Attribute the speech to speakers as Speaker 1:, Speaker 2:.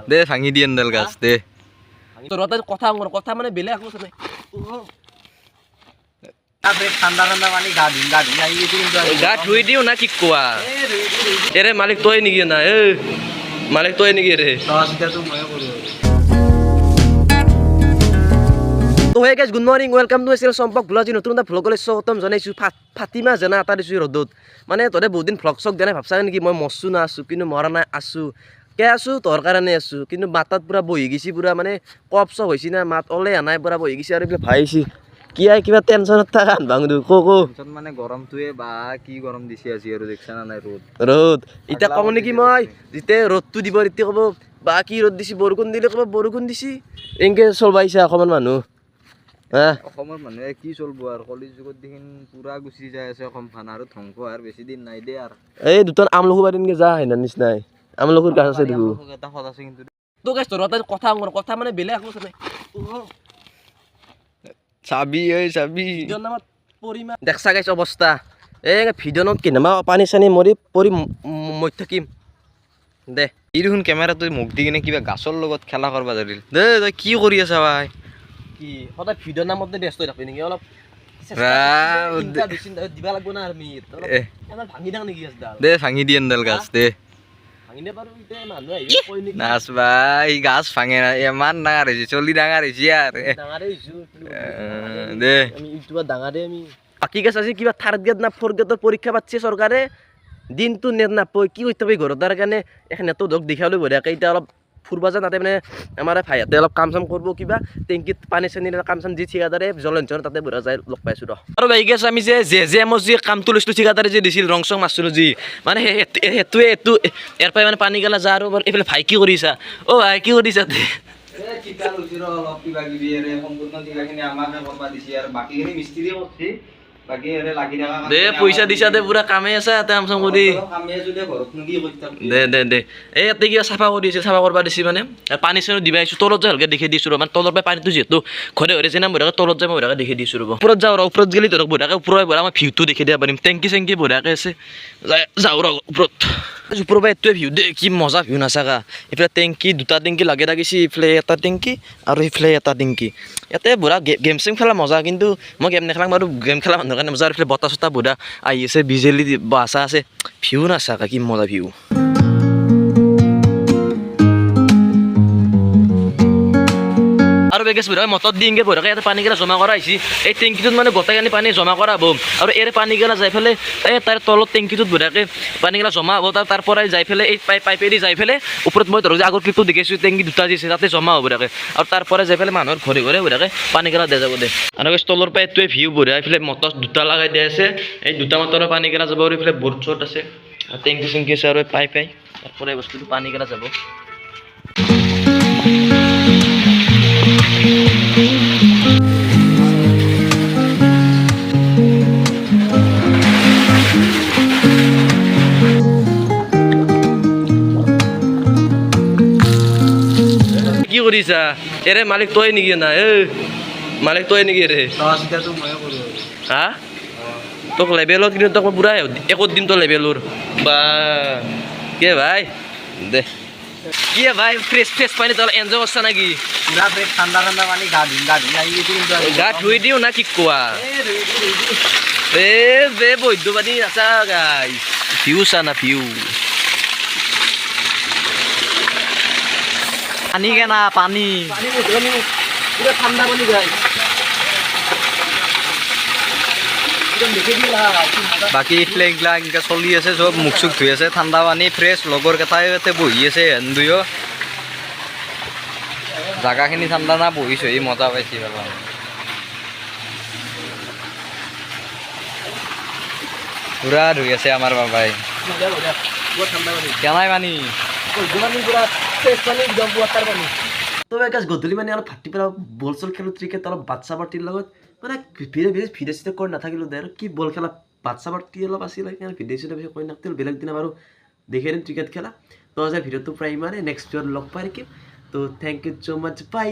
Speaker 1: দে ভাঙি দিয়ে এডাল গাছ দে
Speaker 2: কথা মানে বেলেগ একো নাই
Speaker 1: ঠাণ্ডা ঠাণ্ডা পানী গা ধুম গা ধুই দিও না কি কোৱা এৰে মালিক তই নেকি না এ মালিক তই নেকি ৰে তো hey guys good morning welcome to এছিল সম্পক ব্লগ নতুন এটা ভ্লগলৈ স্বাগতম জনাইছোঁ ফাতিমা জানা এটা দিছোঁ ৰ'দত মানে তহঁতে বহুত দিন ভ্লগ চগ দিয়া নাই ভাবছা নেকি মই মৰছোঁ না আছোঁ কিন্তু মৰা নাই আছোঁ কে আছোঁ তোৰ কাৰণে আছোঁ কিন্তু মাতাত পূৰা বহি গৈছে পূৰা মানে কপ চপ হৈছে না মাত ওলাই আনাই পূৰা বহি গৈছে আৰু এইবিলাক ভাবিছে কি কিবা টেনশ্যনত থাকা ভাঙো ক
Speaker 2: মানে গৰমটোৱে বা কি গৰম দিছে আজি আৰু দেখছা না নাই
Speaker 1: ৰ'দ এতিয়া ক'ব নেকি মই যেতিয়া ৰ'দটো দিব তেতিয়া ক'ব বা কি ৰ'দ দিছে বৰষুণ দিলে ক'ব বৰষুণ দিছে এনেকৈ চলবাইছে অকণমান মানুহ
Speaker 2: অসমৰ মানুহে কি চলব আৰু কলি যুগত দেখোন পুৰা গুচি যাই আছে অসমখন আৰু ধ্বংস আৰু বেছি দিন নাই দে আৰু
Speaker 1: এই দুটান আমলখু বাৰী এনেকৈ যা হেনাৰ নিচিনাই আমলখুৰ গাছ আছে দেখো
Speaker 2: এটা সদ আছে কিন্তু
Speaker 1: তো গাছ তোৰ এটা কথা মানে বেলেগ একো নাই
Speaker 2: চাবি
Speaker 1: ভিডিঅ'ৰ নামত পৰিমা দেখছা গাইছ অৱস্থা এই ভিডিঅ' নামত কিনামা পানী চানী মৰি পৰি মই থাকিম দে
Speaker 2: ই দেখোন কেমেৰাটো মুখ দি কিনে কিবা গাছৰ লগত খেলা কৰিব ধৰিল দে তই কি কৰি আছা ভাই
Speaker 1: কি সদায় ভিডিঅ'ৰ নামতে ব্যস্ত হৈ থাকবি নেকি অলপ দিবা লাগব না আমি ভাঙি থাক নেকি
Speaker 2: দে ভাঙি দিয়ে এডাল গাছ দে
Speaker 1: ভাঙিনে বাৰু এতিয়া মানুহ আহিব কৈ নেকি
Speaker 2: নাচ ভাই গাছ ভাঙে না ইমান ডাঙৰ হৈছে চলি ডাঙৰ হৈছে আৰু
Speaker 1: ডাঙৰে হৈছোঁ
Speaker 2: দে
Speaker 1: আমি ইউটিউবত ডাঙৰে আমি বাকী গাছ আছে কিবা থাৰ্ড গ্ৰেড না ফ'ৰ্থ গ্ৰেডৰ পৰীক্ষা পাতিছে চৰকাৰে দিনটো নেট নাপায় কি কৰি থাকবি ঘৰত তাৰ কাৰণে এখন নেটটো ধৰক দেখাবলৈ বঢ়িয়াকৈ এতিয়া অলপ ফুৰিব যাওঁ তাতে মানে আমাৰ ভাইহঁতে অলপ কাম চাম কৰিব কিবা টেংকিত পানী চানী কাম চাম যি ঠিকাদাৰে জলঞ্চন তাতে বঢ়িয়া যাই লগ পাইছোঁ ৰ আৰু বাই গেছ আমি যে মই যি কামটো লৈছিলোঁ ঠিকাদাৰে যে দিছিল ৰং চং মাৰিছিলোঁ যি মানে সেইটোৱে এইটো ইয়াৰ পৰাই মানে পানী গেলা যা আৰু এইফালে ভাই কি কৰিছা অ' ভাই কি কৰিছা দে পইচা দিছা দে পুৰা কামে আছে কাম চাম কৰি দে এই ইয়াতে কিবা চাফা কৰি দিছে চাফা কৰিব দিছে মানে পানী চানী দিবা আহিছোঁ তলত যাই ভালকৈ দেখি দিছোঁ মানে তলৰ পৰা পানীটো যিহেতু ঘৰে ঘৰে যেনে বঢ়িয়াকৈ তলত যাই মই বঢ়িয়াকৈ দেখি দিছোঁ ৰ'ব ওপৰত যাওঁ ৰ ওপৰত গ'লে ধৰক বঢ়িয়াকৈ ওপৰত মই ভিউটো দেখি দিব পাৰিম টেংকি চেংকি বঢ়িয়াকৈ আছে যাওঁ ৰ ওপৰত ওপৰৰ পৰা এইটোৱে ভিউ দে কি মজা ভিউ নাচাকা এইফালে টেংকি দুটা টেংকি লাগি থাকিছে এইফালে এটা টেংকি আৰু সেইফালে এটা টেংকি ইয়াতে বঢ়িয়া গেম চেম খেলা মজা কিন্তু মই গেম নেখেলাম বাৰু গেম খেলা মানুহৰ কাৰণে মজা আৰু এইফালে বতাহ চতাহ বঢ়িয়া আহি আছে বিজুলী বাছা আছে ভিউ নাচাকা কি মজা ভিউ আৰু বেগেছ বঢ়িয়া মটৰ দি এনেকৈ বঢ়িয়াকৈ ইয়াতে পানীকেইটা জমা কৰা হৈছে এই টেংকিটোত মানে গোটেইখিনি পানী জমা কৰা হ'ব আৰু এই পানীকেইটা যাই পেলাই এই তাৰ তলত টেংকিটোত বঢ়িয়াকৈ পানীকেইটা জমা হ'ব তাৰ পৰাই যাই পেলাই এই পাইপেদি যাই পেলাই ওপৰত মই ধৰক যে আগৰ ক্লিপটো দেখিছোঁ টেংকি দুটা দিছে তাতে জমা হ'ব বঢ়িয়াকৈ আৰু তাৰ পৰাই যাই পেলাই মানুহৰ ঘৰে ঘৰে বঢ়িয়াকৈ পানীকেইটা দিয়া যাব দে আৰু তলৰ পৰা এইটোৱে ভিউ বঢ়িয়া এইফালে মটৰ দুটা লগাই দিয়া আছে এই দুটা মটৰৰ পানীকেইটা যাব আৰু এইফালে বৰ্ড চৰ্ট আছে টেংকি চেংকি আছে আৰু পাই তাৰ পৰাই বস্তুটো পানীকেইটা যাব কি কৰিছা এৰে মালিক তই নেকি না এ মালিক তই নেকি ৰে হা তোক লেবেলত কিন্তু তোক পুৰা একত দিন তো লেবেলৰ বা কি ভাই দে কি ভাই ফ্ৰেছ পানী তই এনজয় কৰছা নেকি
Speaker 2: ঠাণ্ডা ঠাণ্ডা পানী
Speaker 1: গা ধুই দিও না কি কোৱা এ বে বৈদ্য পানী আছা গাই ভিউ চা না ভিউ
Speaker 2: পানী কেনা পানী
Speaker 1: ঠাণ্ডা পানী যায়
Speaker 2: বাকী এইফালে এইগিলা এনেকৈ চলি আছে চব মুখ চুখ ধুই আছে ঠাণ্ডা পানী ফ্ৰেছ লগৰ কেইটাই ইয়াতে বহি আছে দুয়ো জাগাখিনি ঠাণ্ডা না বহিছোঁ এই মজা পাইছে পুৰা ধুই আছে আমাৰ বাবাই কেনাই পানী
Speaker 1: তো গাছ গধূলি মানে অলপ ভাটি পেলাই বল চল খেলোঁ ক্ৰিকেট অলপ বাচ্ছা পাৰ্টিৰ লগত মানে ভিডিঅ' চিডিঅ' কৰি নাথাকিলোঁ দে আৰু কি বল খেলা বাচ্ছা পাৰ্টি অলপ আছিলে ভিডিঅ' চিডিঅ' বেছি কৰি নাথাকিলোঁ বেলেগ দিনা বাৰু দেখি দিম ক্ৰিকেট খেলা তো আজি ভিডিঅ'টো প্ৰায় ইমানে নেক্সট ভিডিঅ'ত লগ পাই থাকিম তো thank you so' much by